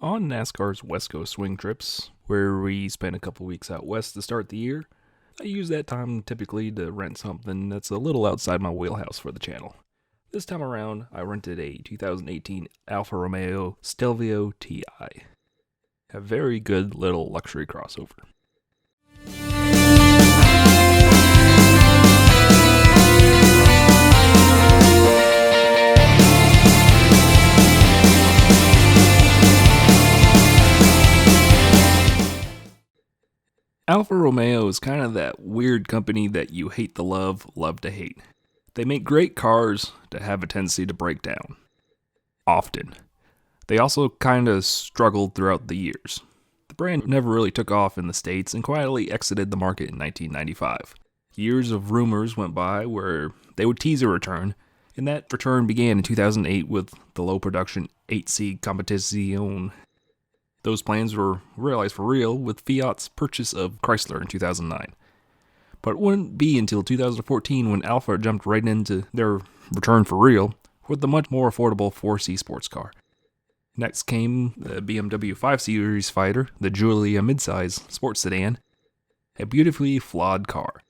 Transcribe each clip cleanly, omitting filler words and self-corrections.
On NASCAR's West Coast swing trips, where we spend a couple weeks out west to start the year, I use that time typically to rent something that's a little outside my wheelhouse for the channel. This time around, I rented a 2018 Alfa Romeo Stelvio TI. A very good little luxury crossover. Alfa Romeo is kind of that weird company that you hate to love, love to hate. They make great cars that have a tendency to break down. Often. They also kind of struggled throughout the years. The brand never really took off in the States and quietly exited the market in 1995. Years of rumors went by where they would tease a return, and that return began in 2008 with the low production 8C Competizione. Those plans were realized for real with Fiat's purchase of Chrysler in 2009. But it wouldn't be until 2014 when Alfa jumped right into their return for real with the much more affordable 4C sports car. Next came the BMW 5 Series fighter, the Giulia midsize sports sedan, a beautifully flawed car.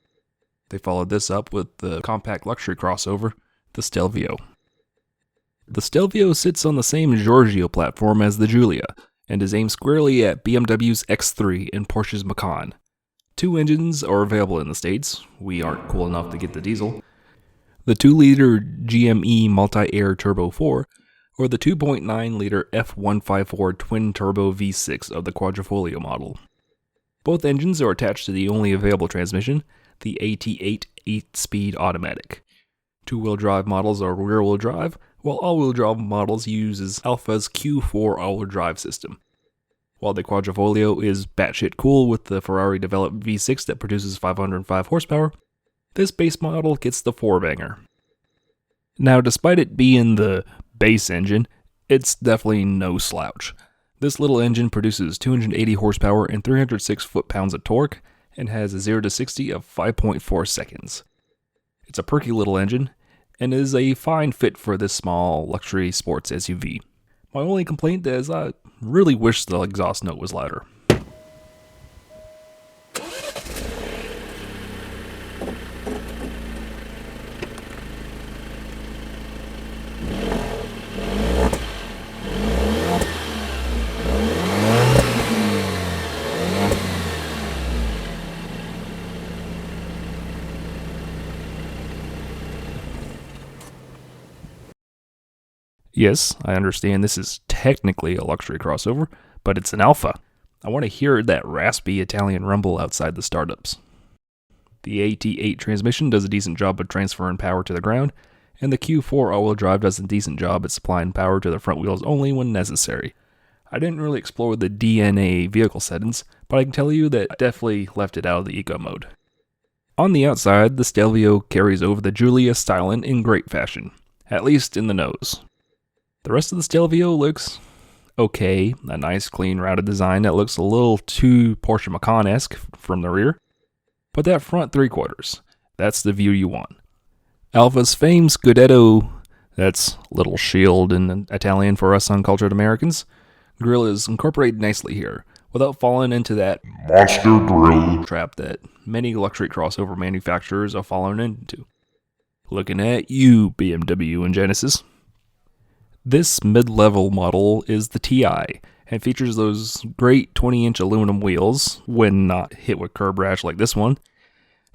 They followed this up with the compact luxury crossover, the Stelvio. The Stelvio sits on the same Giorgio platform as the Giulia, and is aimed squarely at BMW's X3 and Porsche's Macan. Two engines are available in the States. We aren't cool enough to get the diesel. The 2-liter GME Multi-Air Turbo 4, or the 2.9-liter F154 twin-turbo V6 of the Quadrifoglio model. Both engines are attached to the only available transmission, the AT8 8-speed automatic. Two-wheel drive models are rear-wheel drive, while all-wheel drive models uses Alfa's Q4 all-wheel drive system. While the Quadrifoglio is batshit cool with the Ferrari-developed V6 that produces 505 horsepower, this base model gets the 4-banger. Now, despite it being the base engine, it's definitely no slouch. This little engine produces 280 horsepower and 306 foot-pounds of torque, and has a 0 to 60 of 5.4 seconds. It's a perky little engine, and is a fine fit for this small luxury sports SUV. My only complaint is I really wish the exhaust note was louder. Yes, I understand this is technically a luxury crossover, but it's an Alfa. I want to hear that raspy Italian rumble outside the startups. The AT8 transmission does a decent job of transferring power to the ground, and the Q4 all-wheel drive does a decent job at supplying power to the front wheels only when necessary. I didn't really explore the DNA vehicle settings, but I can tell you that I definitely left it out of the eco mode. On the outside, the Stelvio carries over the Giulia styling in great fashion, at least in the nose. The rest of the Stelvio looks okay, a nice clean rounded design that looks a little too Porsche Macan-esque from the rear, but that front 3/4, that's the view you want. Alfa's famed Scudetto, that's little shield in Italian for us uncultured Americans, grille is incorporated nicely here, without falling into that monster grille trap that many luxury crossover manufacturers are falling into. Looking at you, BMW and Genesis. This mid-level model is the TI, and features those great 20-inch aluminum wheels, when not hit with curb rash like this one,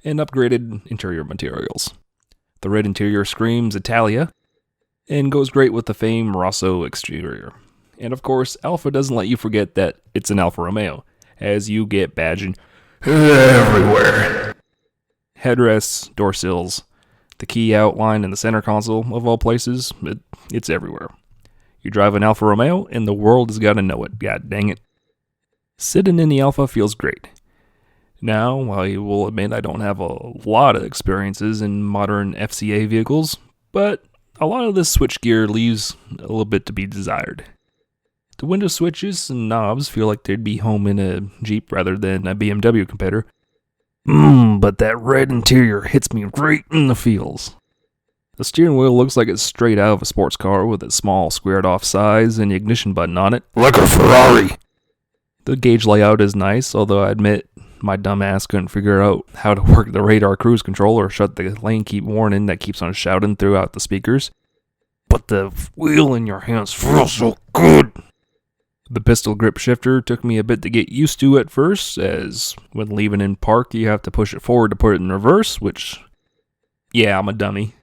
and upgraded interior materials. The red interior screams Italia, and goes great with the famed Rosso exterior. And of course, Alfa doesn't let you forget that it's an Alfa Romeo, as you get badging everywhere. Headrests, door sills, the key outline in the center console, of all places, it's everywhere. You drive an Alfa Romeo, and the world has got to know it, god dang it. Sitting in the Alfa feels great. Now, I will admit I don't have a lot of experiences in modern FCA vehicles, but a lot of this switchgear leaves a little bit to be desired. The window switches and knobs feel like they'd be home in a Jeep rather than a BMW competitor. But that red interior hits me right in the feels. The steering wheel looks like it's straight out of a sports car with its small squared off size and the ignition button on it. Like a Ferrari. The gauge layout is nice, although I admit my dumb ass couldn't figure out how to work the radar cruise control or shut the lane keep warning that keeps on shouting throughout the speakers. But the wheel in your hands feels so good. The pistol grip shifter took me a bit to get used to at first, as when leaving in park you have to push it forward to put it in reverse, which, yeah, I'm a dummy.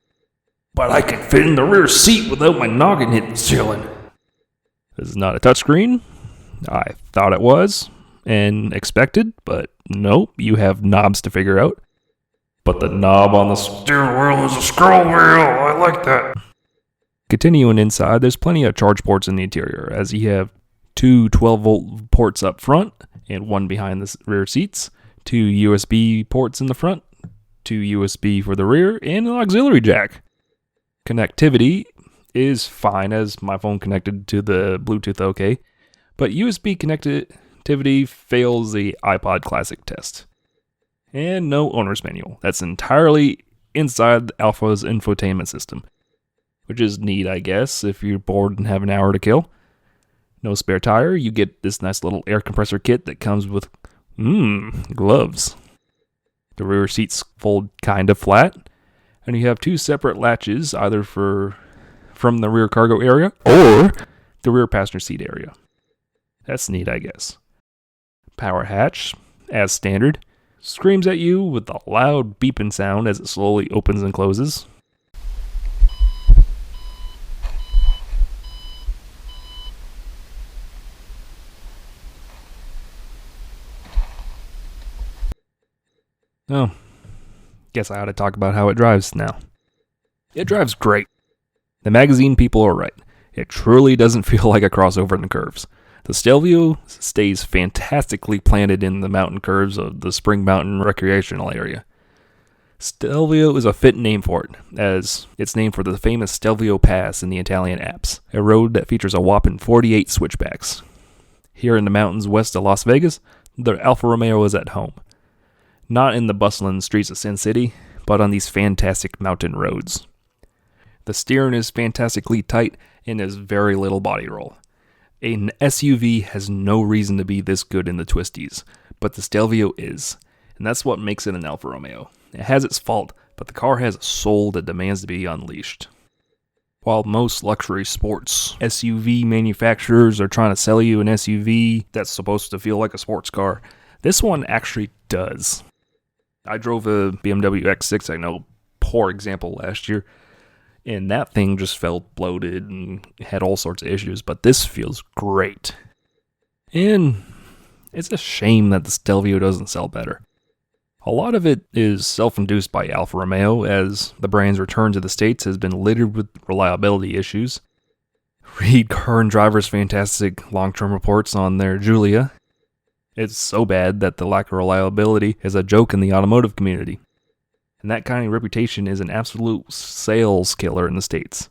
But I can fit in the rear seat without my noggin hitting the ceiling. This is not a touchscreen. I thought it was, and expected, but nope, you have knobs to figure out. But the knob on the steering wheel is a scroll wheel. I like that. Continuing inside, there's plenty of charge ports in the interior, as you have two 12-volt ports up front and one behind the rear seats, two USB ports in the front, two USB for the rear, and an auxiliary jack. Connectivity is fine, as my phone connected to the Bluetooth okay, but USB connectivity fails the iPod Classic test. And no owner's manual. That's entirely inside Alfa's infotainment system, which is neat, I guess, if you're bored and have an hour to kill. No spare tire, you get this nice little air compressor kit that comes with, gloves. The rear seats fold kind of flat, and you have two separate latches, either from the rear cargo area or the rear passenger seat area. That's neat, I guess. Power hatch, as standard, screams at you with a loud beeping sound as it slowly opens and closes. Oh, guess I ought to talk about how it drives now. It drives great. The magazine people are right. It truly doesn't feel like a crossover in the curves. The Stelvio stays fantastically planted in the mountain curves of the Spring Mountain recreational area. Stelvio is a fit name for it, as it's named for the famous Stelvio Pass in the Italian Alps, a road that features a whopping 48 switchbacks. Here in the mountains west of Las Vegas, the Alfa Romeo is at home. Not in the bustling streets of Sin City, but on these fantastic mountain roads. The steering is fantastically tight and has very little body roll. An SUV has no reason to be this good in the twisties, but the Stelvio is, and that's what makes it an Alfa Romeo. It has its fault, but the car has a soul that demands to be unleashed. While most luxury sports SUV manufacturers are trying to sell you an SUV that's supposed to feel like a sports car, this one actually does. I drove a BMW X6, I know, poor example, last year, and that thing just felt bloated and had all sorts of issues, but this feels great. And it's a shame that the Stelvio doesn't sell better. A lot of it is self-induced by Alfa Romeo, as the brand's return to the States has been littered with reliability issues. Read Car and Driver's fantastic long-term reports on their Giulia. It's so bad that the lack of reliability is a joke in the automotive community. And that kind of reputation is an absolute sales killer in the States.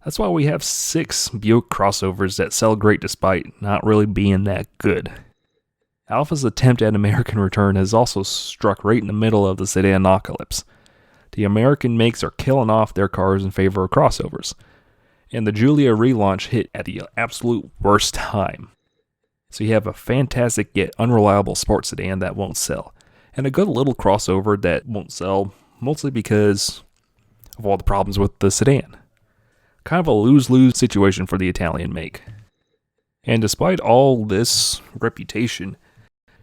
That's why we have 6 Buick crossovers that sell great despite not really being that good. Alfa's attempt at American return has also struck right in the middle of the sedanocalypse. The American makes are killing off their cars in favor of crossovers. And the Giulia relaunch hit at the absolute worst time. So you have a fantastic yet unreliable sports sedan that won't sell, and a good little crossover that won't sell, mostly because of all the problems with the sedan. Kind of a lose-lose situation for the Italian make. And despite all this reputation,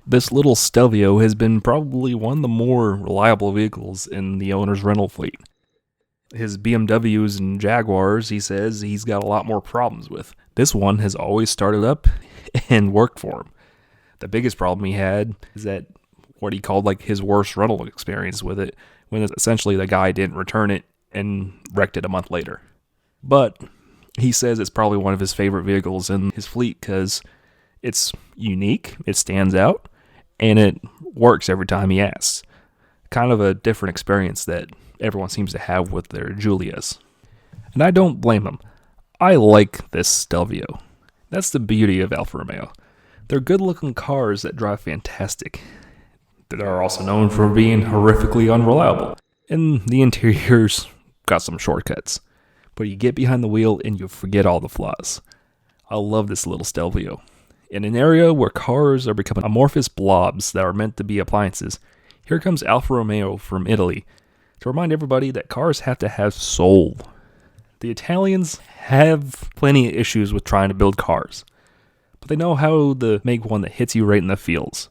this little Stelvio has been probably one of the more reliable vehicles in the owner's rental fleet. His BMWs and Jaguars, he says, he's got a lot more problems with. This one has always started up and worked for him. The biggest problem he had is that what he called like his worst rental experience with it, when essentially the guy didn't return it and wrecked it a month later. But he says it's probably one of his favorite vehicles in his fleet because it's unique, it stands out, and it works every time he asks. Kind of a different experience that everyone seems to have with their Giulias. And I don't blame him. I like this Stelvio. That's the beauty of Alfa Romeo. They're good-looking cars that drive fantastic. They are also known for being horrifically unreliable. And the interior's got some shortcuts. But you get behind the wheel and you forget all the flaws. I love this little Stelvio. In an area where cars are becoming amorphous blobs that are meant to be appliances, here comes Alfa Romeo from Italy to remind everybody that cars have to have soul. The Italians have plenty of issues with trying to build cars, but they know how to make one that hits you right in the feels.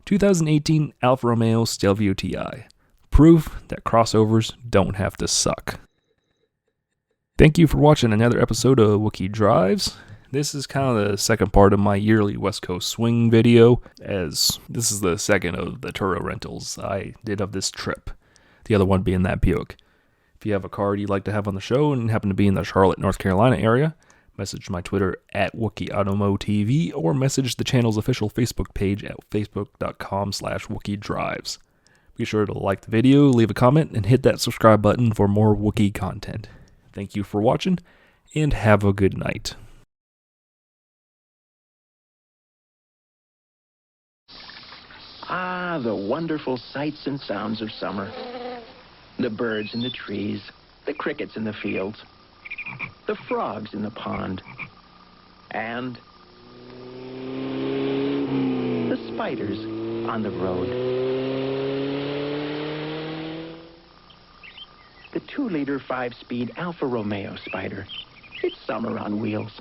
2018 Alfa Romeo Stelvio TI. Proof that crossovers don't have to suck. Thank you for watching another episode of Wookie Drives. This is kind of the second part of my yearly West Coast swing video, as this is the second of the Turo rentals I did of this trip, the other one being that Buick. If you have a car you'd like to have on the show and happen to be in the Charlotte, North Carolina area, message my Twitter at WookieAutomoTV or message the channel's official Facebook page at facebook.com/WookieDrives. Be sure to like the video, leave a comment, and hit that subscribe button for more Wookie content. Thank you for watching, and have a good night. Ah, the wonderful sights and sounds of summer. The birds in the trees, the crickets in the fields, the frogs in the pond, and the spiders on the road. The 2-liter 5-speed Alfa Romeo Spider. It's summer on wheels.